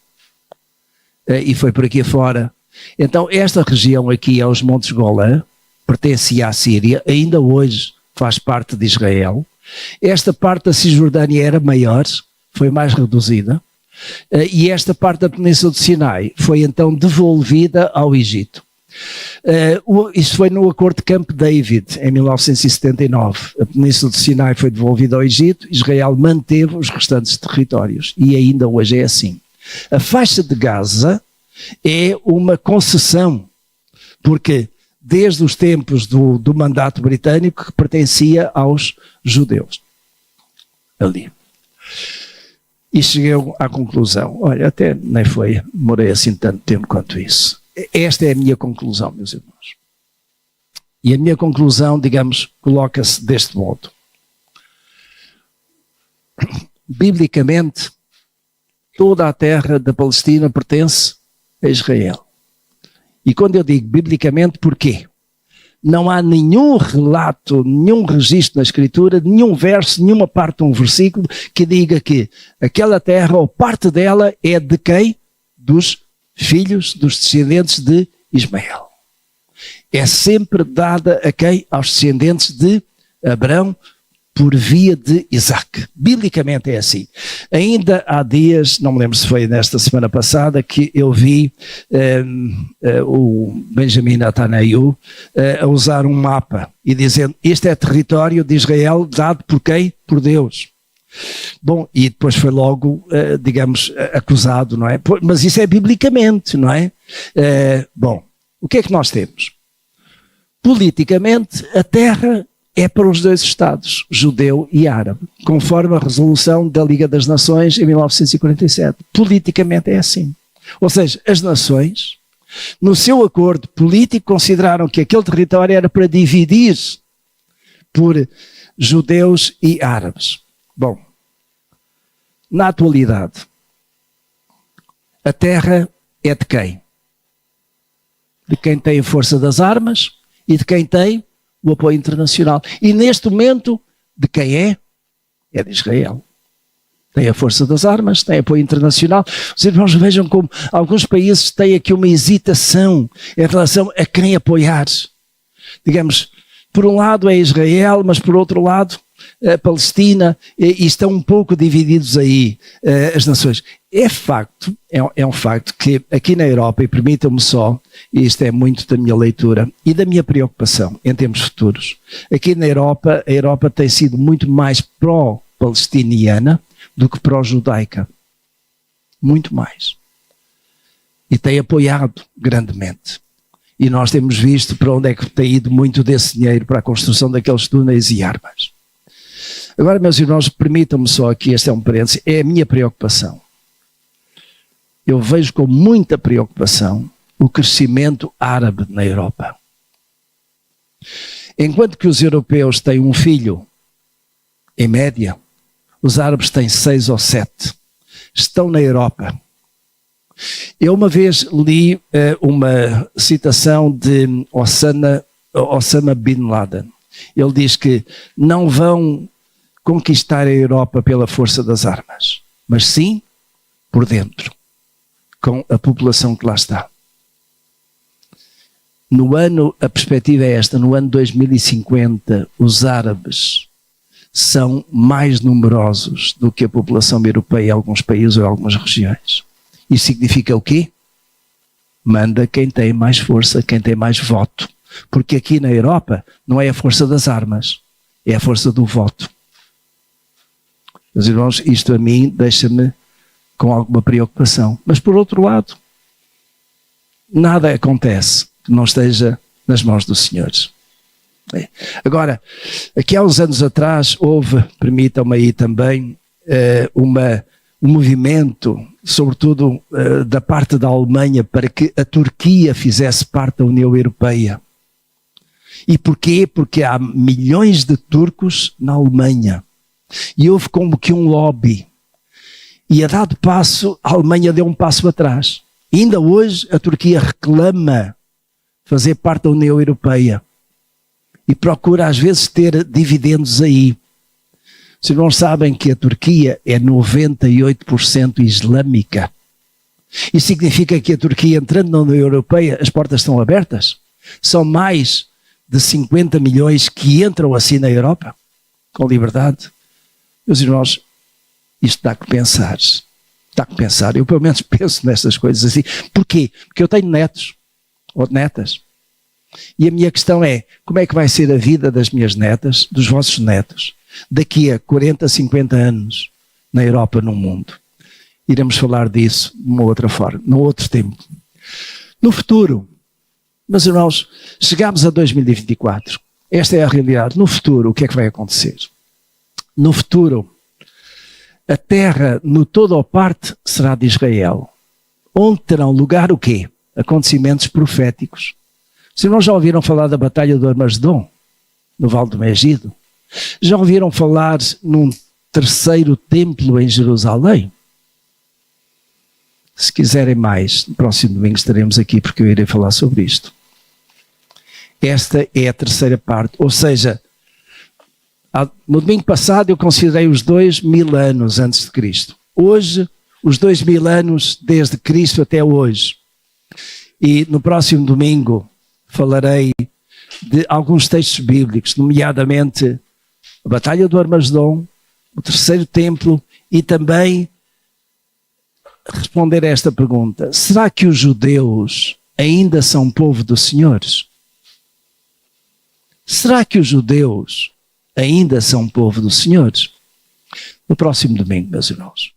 E foi por aqui afora. Então esta região aqui, aos Montes Golã, pertencia à Síria, ainda hoje faz parte de Israel. Esta parte da Cisjordânia era maior, foi mais reduzida, e esta parte da Península de Sinai foi então devolvida ao Egito. Isto foi no Acordo de Camp David, em 1979. A Península de Sinai foi devolvida ao Egito, Israel manteve os restantes territórios, e ainda hoje é assim. A faixa de Gaza é uma concessão, porque desde os tempos do mandato britânico, que pertencia aos judeus. Ali. E cheguei à conclusão, olha, até nem demorei assim tanto tempo quanto isso. Esta é a minha conclusão, meus irmãos. E a minha conclusão, digamos, coloca-se deste modo. Biblicamente, toda a terra da Palestina pertence a Israel. E quando eu digo biblicamente, porquê? Não há nenhum relato, nenhum registro na Escritura, nenhum verso, nenhuma parte de um versículo que diga que aquela terra ou parte dela é de quem? Dos filhos, dos descendentes de Ismael. É sempre dada a quem? Aos descendentes de Abrão, por via de Isaac. Biblicamente é assim. Ainda há dias, não me lembro se foi nesta semana passada, que eu vi o Benjamin Netanyahu a usar um mapa e dizendo, este é território de Israel dado por quem? Por Deus. Bom, e depois foi logo, digamos, acusado, não é? Mas isso é biblicamente, não é? Bom, o que é que nós temos? Politicamente, a terra é para os dois Estados, judeu e árabe, conforme a resolução da Liga das Nações em 1947. Politicamente é assim. Ou seja, as nações, no seu acordo político, consideraram que aquele território era para dividir por judeus e árabes. Bom, na atualidade, a terra é de quem? De quem tem a força das armas e de quem tem o apoio internacional. E neste momento, de quem é? É de Israel. Tem a força das armas, tem apoio internacional. Os irmãos vejam como alguns países têm aqui uma hesitação em relação a quem apoiar. Digamos, por um lado é Israel, mas por outro lado a Palestina, e estão um pouco divididos aí as nações. É um facto que aqui na Europa, e permitam-me só, e isto é muito da minha leitura e da minha preocupação em termos futuros, aqui na Europa, a Europa tem sido muito mais pró-palestiniana do que pró-judaica. Muito mais. E tem apoiado grandemente. E nós temos visto para onde é que tem ido muito desse dinheiro para a construção daqueles túneis e armas. Agora, meus irmãos, permitam-me só aqui, este é um parênteses, é a minha preocupação. Eu vejo com muita preocupação o crescimento árabe na Europa. Enquanto que os europeus têm um filho, em média, os árabes têm 6 ou 7. Estão na Europa. Eu uma vez li uma citação de Osama Bin Laden. Ele diz que não vão conquistar a Europa pela força das armas, mas sim por dentro, com a população que lá está. A perspectiva é esta, no ano 2050, os árabes são mais numerosos do que a população europeia em alguns países ou em algumas regiões. Isso significa o quê? Manda quem tem mais força, quem tem mais voto. Porque aqui na Europa não é a força das armas, é a força do voto. Meus irmãos, isto a mim deixa-me com alguma preocupação. Mas por outro lado, nada acontece que não esteja nas mãos do Senhor. Agora, aqui há uns anos atrás houve, permitam-me aí também, um movimento, sobretudo da parte da Alemanha, para que a Turquia fizesse parte da União Europeia. E porquê? Porque há milhões de turcos na Alemanha. E houve como que um lobby. E a dado passo, a Alemanha deu um passo atrás. E ainda hoje a Turquia reclama fazer parte da União Europeia. E procura às vezes ter dividendos aí. Vocês não sabem que a Turquia é 98% islâmica. Isso significa que a Turquia, entrando na União Europeia, as portas estão abertas? São mais de 50 milhões que entram assim na Europa, com liberdade. Meus irmãos, isto dá que pensar. Dá que pensar. Eu pelo menos penso nestas coisas assim. Porquê? Porque eu tenho netos ou netas. E a minha questão é, como é que vai ser a vida das minhas netas, dos vossos netos, daqui a 40, 50 anos, na Europa, no mundo? Iremos falar disso de uma outra forma, num outro tempo. No futuro, meus irmãos, chegamos a 2024. Esta é a realidade. No futuro, o que é que vai acontecer? No futuro, a terra, no todo ou parte, será de Israel. Onde terão lugar o quê? Acontecimentos proféticos. Os irmãos já ouviram falar da Batalha do Armagedon, no Vale do Megido? Já ouviram falar num terceiro templo em Jerusalém? Se quiserem mais, no próximo domingo estaremos aqui porque eu irei falar sobre isto. Esta é a terceira parte, ou seja, no domingo passado eu considerei os 2000 anos antes de Cristo. Hoje, os 2000 anos desde Cristo até hoje. E no próximo domingo falarei de alguns textos bíblicos, nomeadamente a Batalha do Armagedom, o terceiro templo e também responder a esta pergunta: será que os judeus ainda são povo do Senhor? Será que os judeus ainda são povo do Senhor? No próximo domingo, meus irmãos.